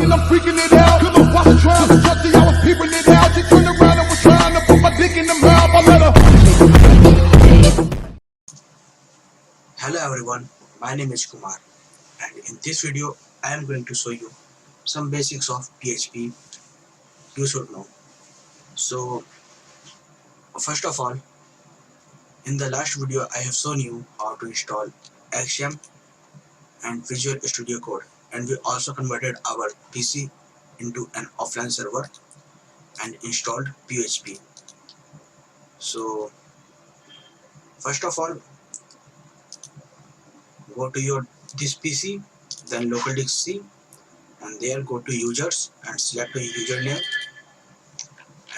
And I'm freaking it out, cause I'm watching trials and trusty, I was peeping it out. She turned around and was trying to put my dick in the mouth. I let her. Hello everyone, my name is Kumar, and in this video I am going to show you some basics of PHP you should know. So first of all, in the last video I have shown you how to install Axiom and Visual Studio Code, and we also converted our PC into an offline server and installed PHP. So first of all, go to your this PC, then local disk C, and there go to users and select a username,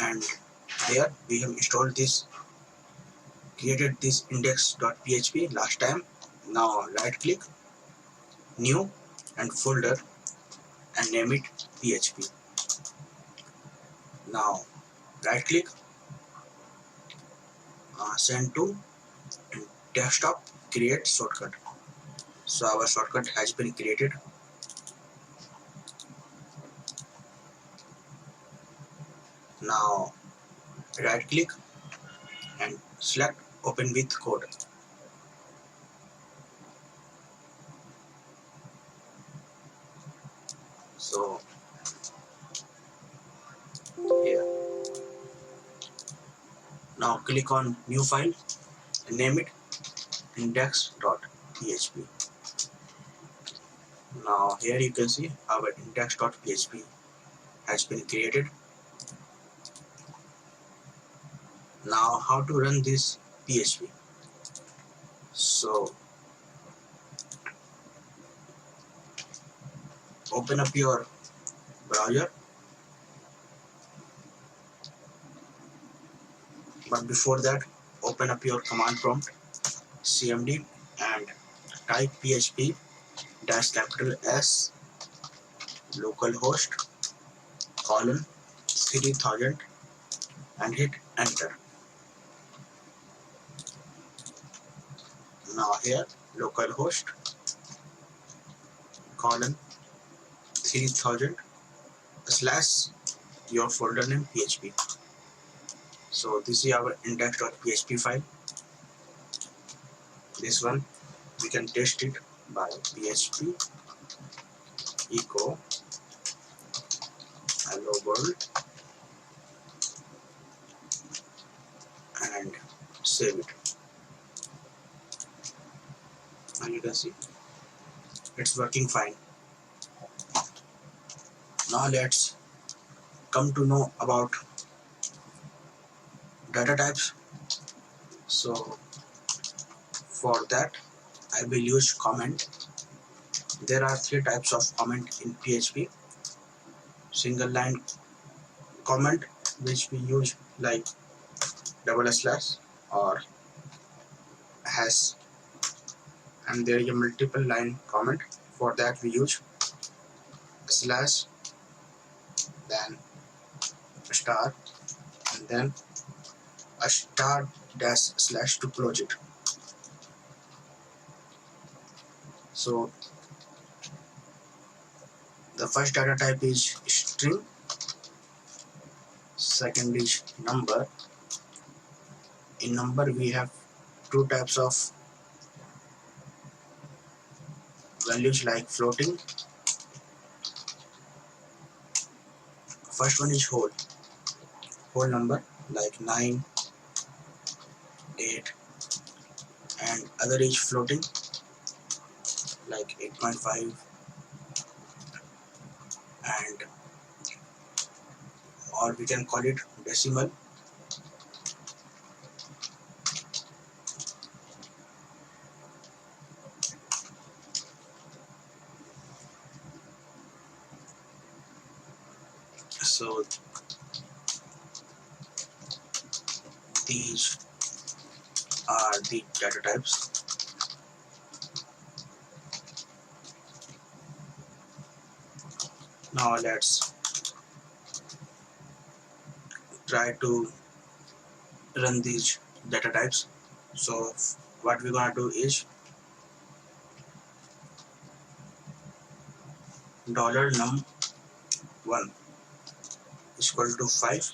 and there we have installed this, created this index.php last time. Now right click, new, and folder, and name it php. Now right click, send to, and desktop, create shortcut. So our shortcut has been created. Now right click and select open with code. So here, now click on new file and name it index.php. Now here you can see our index.php has been created. Now how to run this PHP? So open up your browser, but before that open up your command prompt, cmd, and type php capital S localhost colon 3000 and hit enter. Now here localhost colon 3000 / your folder name php. So this is our index.php file. This one we can test it by php echo hello world and save it. And you can see it's working fine. Now let's come to know about data types. So for that I will use comment. There are 3 types of comment in PHP. Single line comment, which we use like // or hash, and there is a multiple line comment. For that we use slash, then star, and then a star dash slash to close it. So the first data type is string, second is number. In number we have 2 types of values like floating. First one is whole number like 9, 8, and other is floating like 8.5, and or we can call it decimal. So these are the data types. Now let's try to run these data types. So what we're gonna do is $num 1 is equal to 5.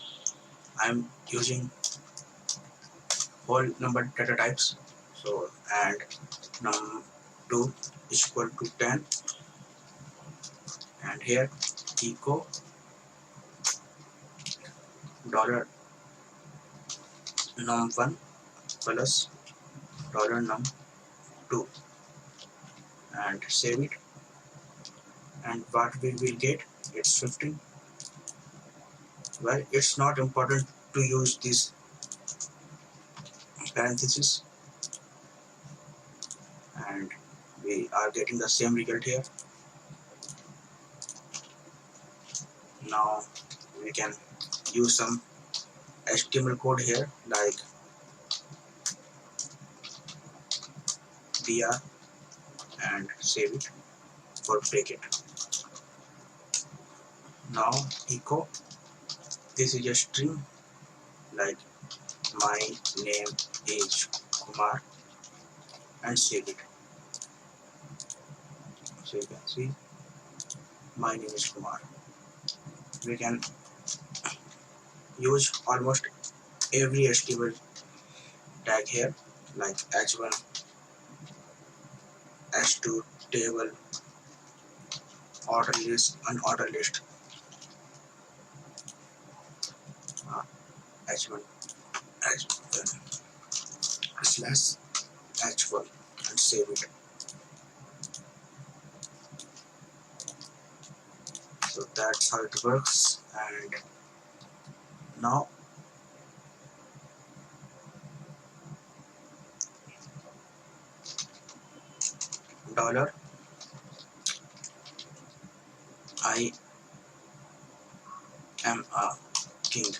I am using whole number data types. So and num2 is equal to 10, and here echo dollar num1 plus dollar num2, and save it, and what we will get, it's 15. Well, it's not important to use this parenthesis, and we are getting the same result here. Now we can use some HTML code here like br and save it for break it. Now echo, this is a string like my name is Kumar, and save it. So you can see my name is Kumar. We can use almost every HTML tag here like h1, h2, table, order list, unordered list, h1, h1 slash h1, and save it. So that's how it works. And now dollar I am a king,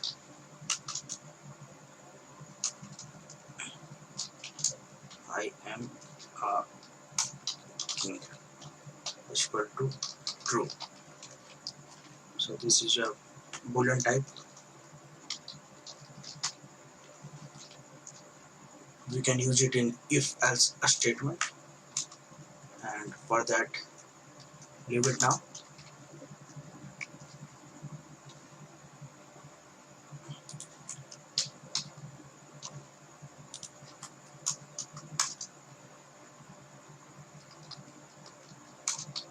I am a king is equal to true. So this is a boolean type. We can use it in if else statement, and for that leave it now.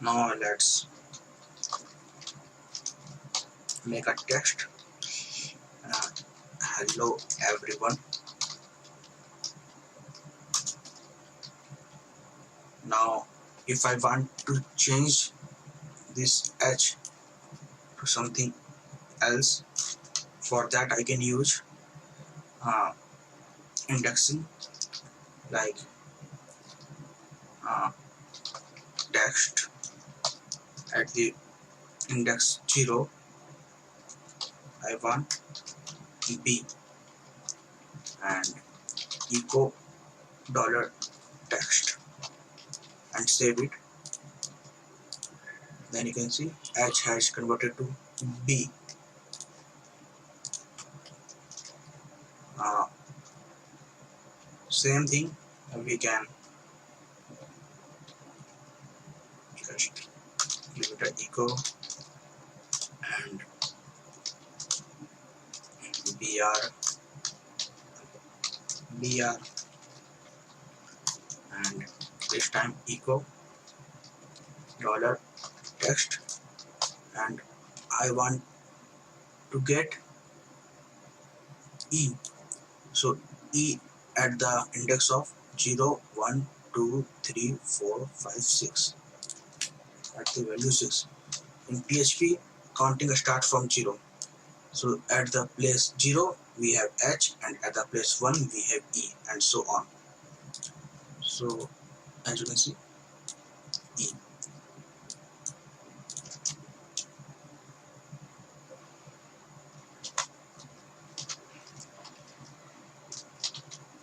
Now let's make a text. Hello everyone. Now if I want to change this h to something else, for that I can use indexing like text at the index 0 I want b, and echo dollar text, and save it. Then you can see h has converted to b. Same thing we can just give it an echo and br, and this time echo dollar text, and I want to get e, so e at the index of 0, 1, 2, 3, 4, 5, 6, at the value 6. In PHP, counting starts from 0. So at the place 0 we have h, and at the place 1 we have e, and so on. So as you can see, e.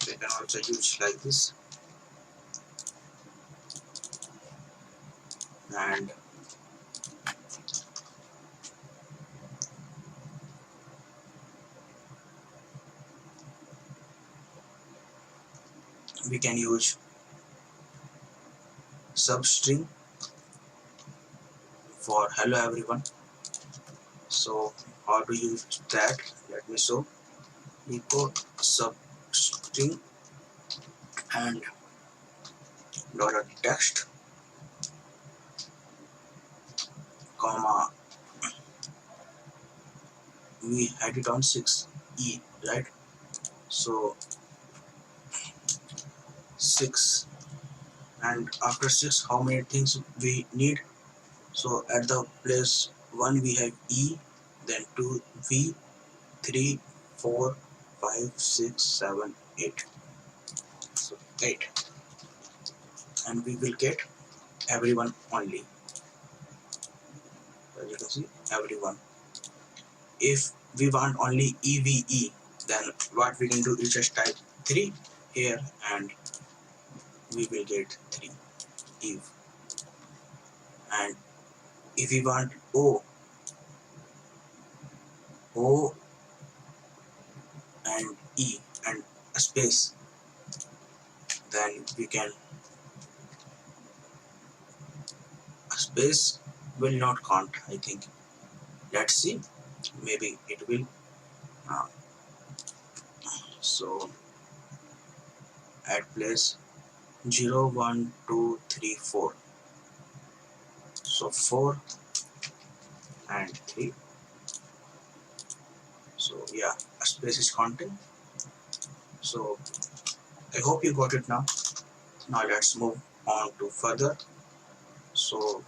They can also use like this, and we can use substring for hello everyone. So how to use that? Let me show. Echo substring and dollar text comma, we had it on 6e, right? So 6, and after 6 how many things we need? So at the place 1 we have e, then 2 v, 3 4 5 6 7 8. So 8, and we will get everyone only. As you can see, everyone. If we want only EVE, then what we can do is just type 3 here and we will get 3 Eve. And if we want O and E and a space, then we can, a space will not count, I think. Let's see, maybe it will. So at place 0 1 2 3 4, so 4 and 3. So yeah, a space is counting. So I hope you got it now. Now let's move on to further. So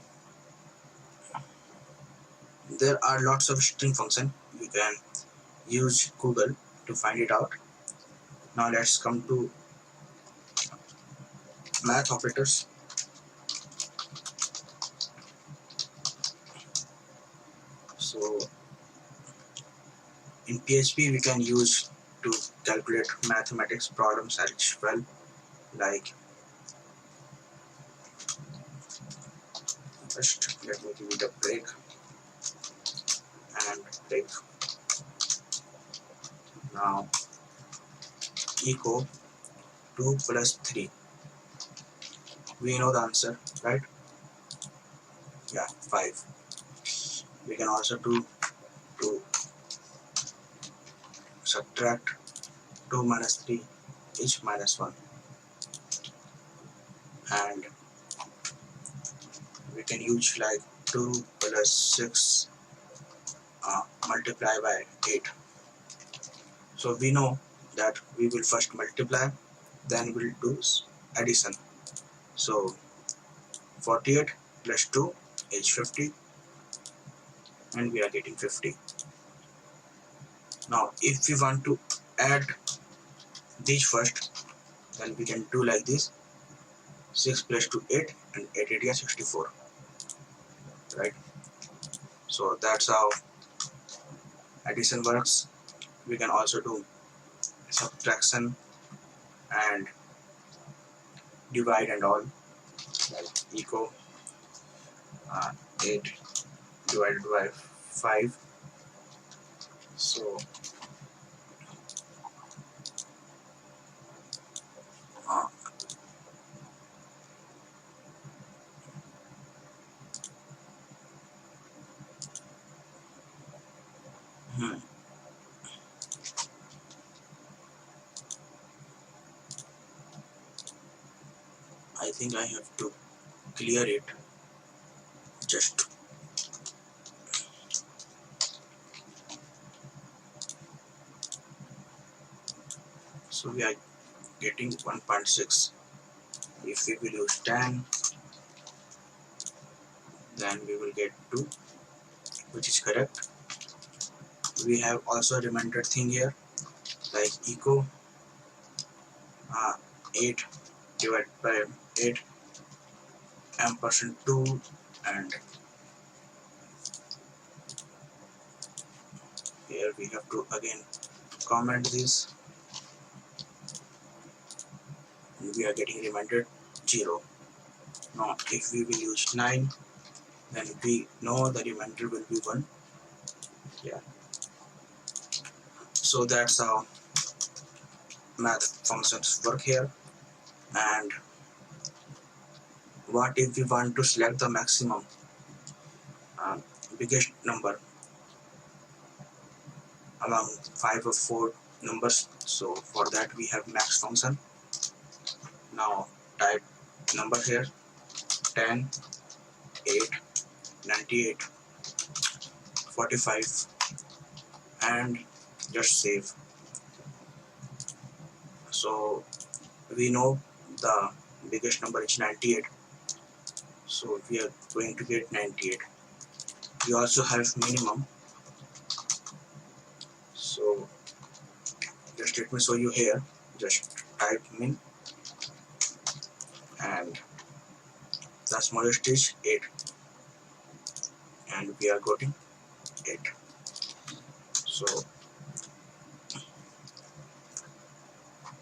there are lots of string function. You can use Google to find it out. Now let's come to math operators. So in PHP we can use to calculate mathematics problems as well. Like, first let me give it a break and break. Now echo 2 plus 3. We know the answer, right? Yeah, 5. We can also do to subtract 2 minus 3 is minus 1, and we can use like 2 plus 6 multiply by 8. So we know that we will first multiply, then we'll do addition. So 48 plus 2 is 50, and we are getting 50. Now if we want to add these first, then we can do like this: 6 plus 2 8, and 8 is 64, right? So that's how addition works. We can also do subtraction and divide and all, like echo 8 divided by 5. So uh, hmm, I think I have to clear it. Just so we are getting 1.6. If we will use 10, then we will get 2, which is correct. We have also a remainder thing here, like echo 8 divided by 8 ampersand 2, and here we have to again comment this. We are getting remainder 0. Now if we will use 9, then we know the remainder will be 1. Yeah. So that's how math functions work here. And what if we want to select the maximum biggest number? among 5 or 4 numbers. So for that we have max function. Now type number here, 10, 8, 98, 45, and just save. So we know the biggest number is 98, so we are going to get 98. We also have minimum, so just let me show you here. Just type min, and the smallest is 8, and we are getting 8. So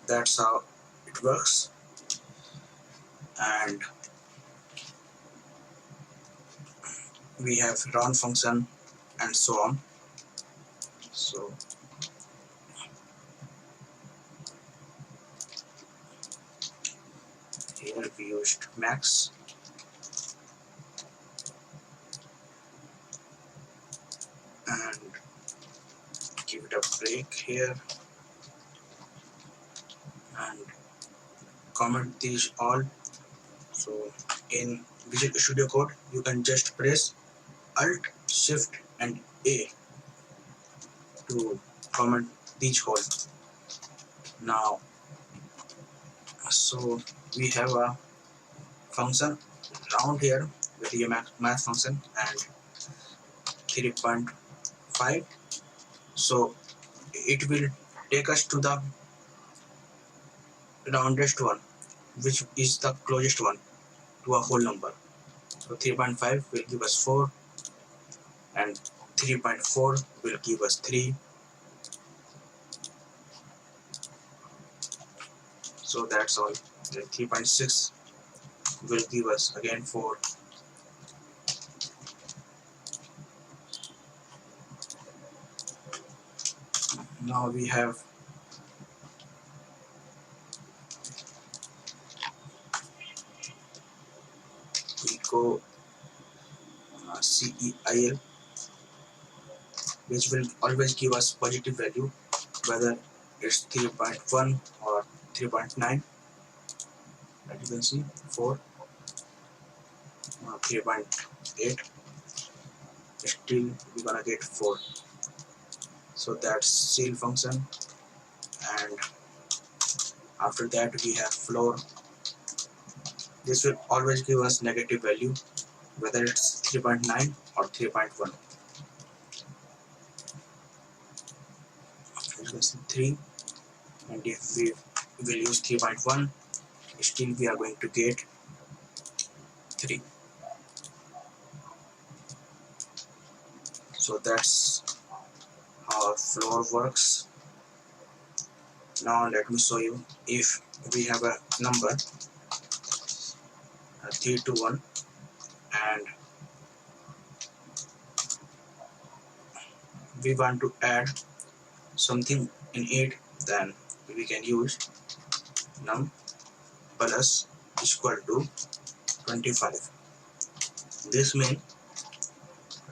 that's how it works. And we have round function and so on. So here we used max, and give it a break here and comment these all. So in Visual Studio Code you can just press Alt, Shift and A to comment these all. Now so we have a function round here with the math function and 3.5. So it will take us to the roundest one, which is the closest one to a whole number. So 3.5 will give us 4, and 3.4 will give us 3. So that's all. 3.6 will give us again 4. Now we have echo CEIL, which will always give us positive value, whether it's 3.1 or 3.9. As you can see, 4, 3.8, still we're gonna get 4. So that's ceil function, and after that we have floor. This will always give us negative value, whether it's 3.9 or 3.1. As you can see, 3, and if we will use 3.1, still we are going to get 3. So that's how floor works. Now let me show you. If we have a number 3 to 1 and we want to add something in it, then we can use num plus equal to 25. This means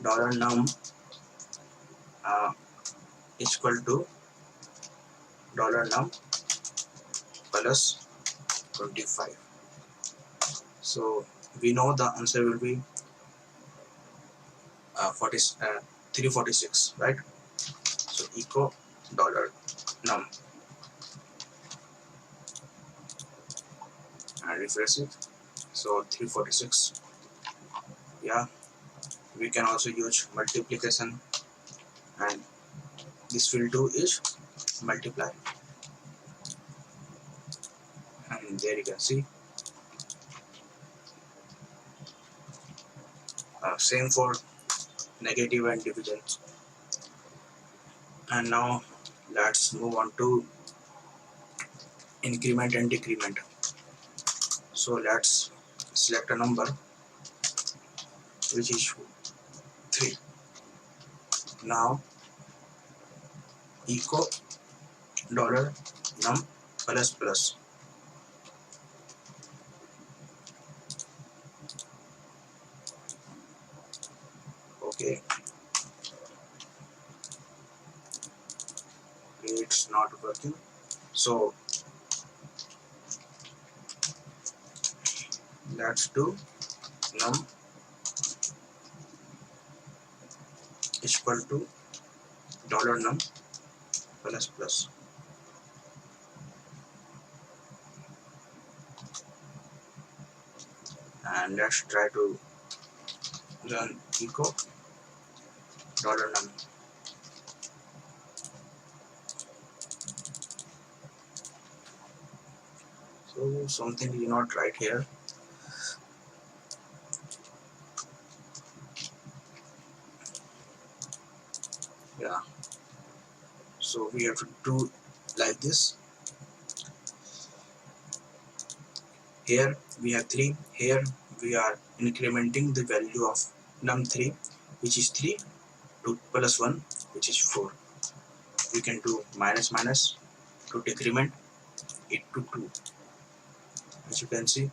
$num equal to $num plus 25. So we know the answer will be 346, right? So echo $num and refresh it. So 346. Yeah, we can also use multiplication, and this will do is multiply, and there you can see. Same for negative and division. And now let's move on to increment and decrement. So let's select a number which is 3. Now echo $num plus plus. Okay, it's not working. So let's do num is equal to $num plus plus, and let's try to run echo $num. So something is not right here. Yeah, so we have to do like this. Here we have 3. Here we are incrementing the value of num3, which is 3, to plus 1, which is 4. We can do minus minus to decrement it to 2, as you can see.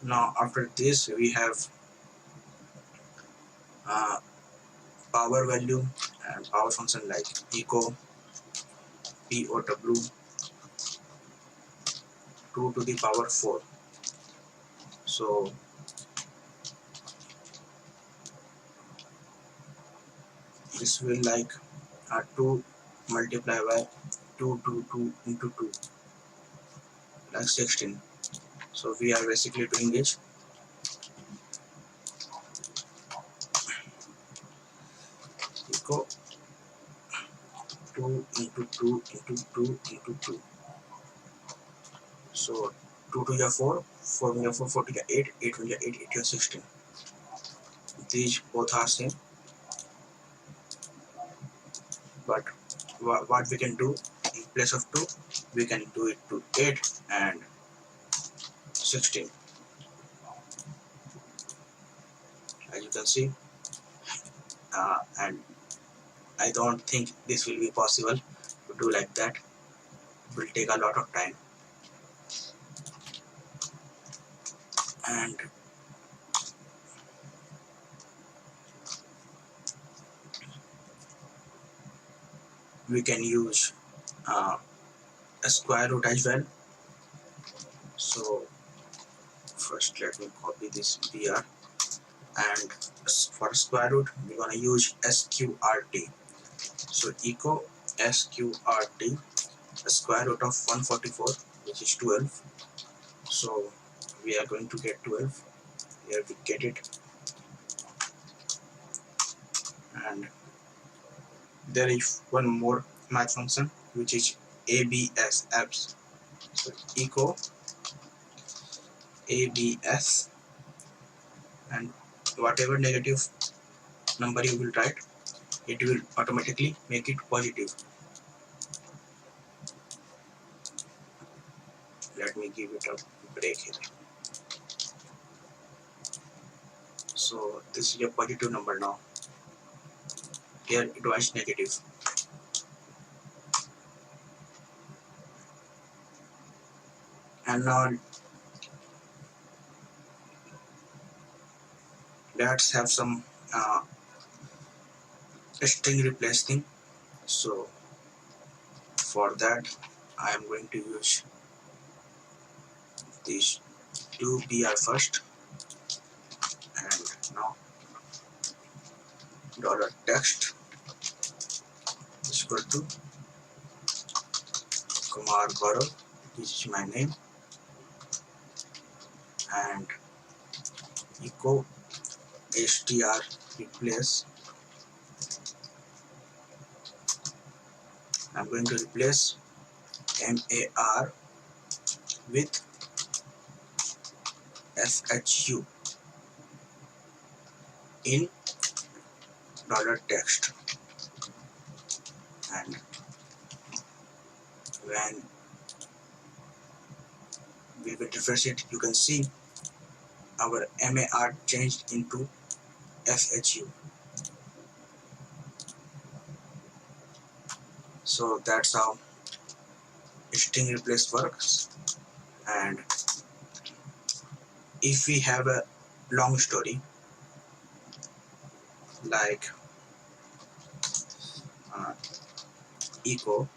Now after this we have power value and power function like echo POW 2 to the power 4. So this will like 2 multiplied by 2 to 2 into 2, like 16. So we are basically doing this. Echo 2 into 2 into 2 into 2. So 2 to the 4, 4 to the 4, 4 to the 8, 8 to the 8, 8 to the 16. These both are same, but what we can do in place of 2, we can do it to 8 and 16. As you can see, and I don't think this will be possible to do like that. It will take a lot of time, and we can use a square root as well. So first let me copy this br, and for square root we're gonna use sqrt. So echo sqrt, the square root of 144, which is 12. So we are going to get 12. Here we get it, and there is one more math function which is abs. So echo abs, and whatever negative number you will write, it will automatically make it positive. Let me give it a break here. So this is a positive number now. Here it was negative. And now let's have some string replace thing. So for that I am going to use these two br first, and now $text is equal to Kumar Gaurav, which is my name, and echo str replace. I'm going to replace mar with shu in $text, and when we will refresh it, you can see our mar changed into shu. So that's how string replace works. And if we have a long story like uh, echo,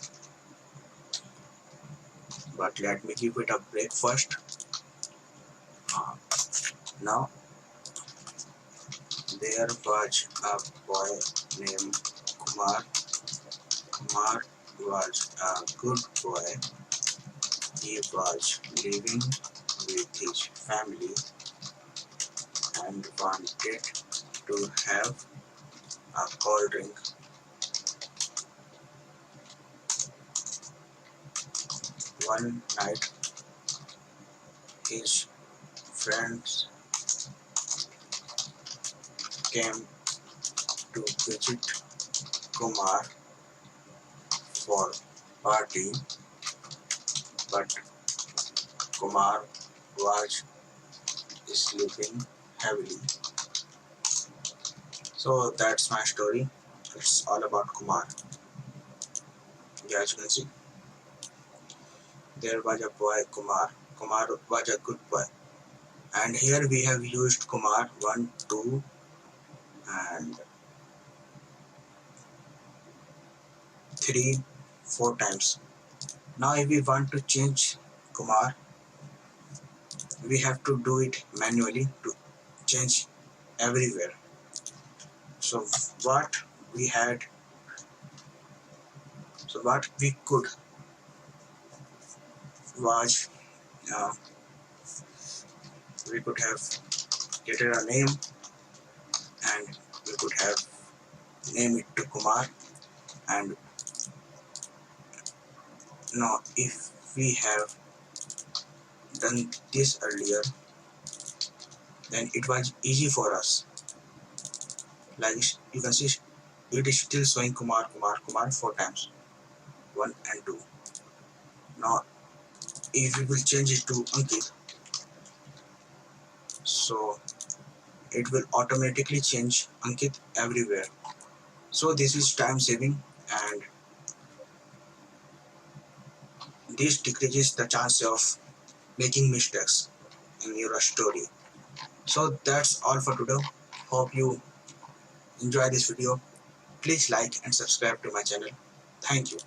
but let me give it a break first. Uh, Now, there was a boy named Kumar. Kumar was a good boy. He was living with his family and wanted to have a cold drink. One night, his friends came to visit Kumar for party, but Kumar was sleeping heavily. So that's my story. It's all about Kumar. Yeah, as you can see, there was a boy Kumar. Kumar was a good boy. And here we have used Kumar 1, 2 and 3, 4 times. Now if we want to change Kumar, we have to do it manually to change everywhere. So what we had, so what we could was, uh, we could have created a name and we could have named it to Kumar. And now if we have done this earlier, then it was easy for us. Like you can see, it is still showing Kumar, Kumar, Kumar 4 times, 1 and 2. Now if we will change it to Ankit, so it will automatically change Ankit everywhere. So this is time saving and this decreases the chance of making mistakes in your story. So that's all for today. Hope you enjoy this video. Please like and subscribe to my channel. Thank you.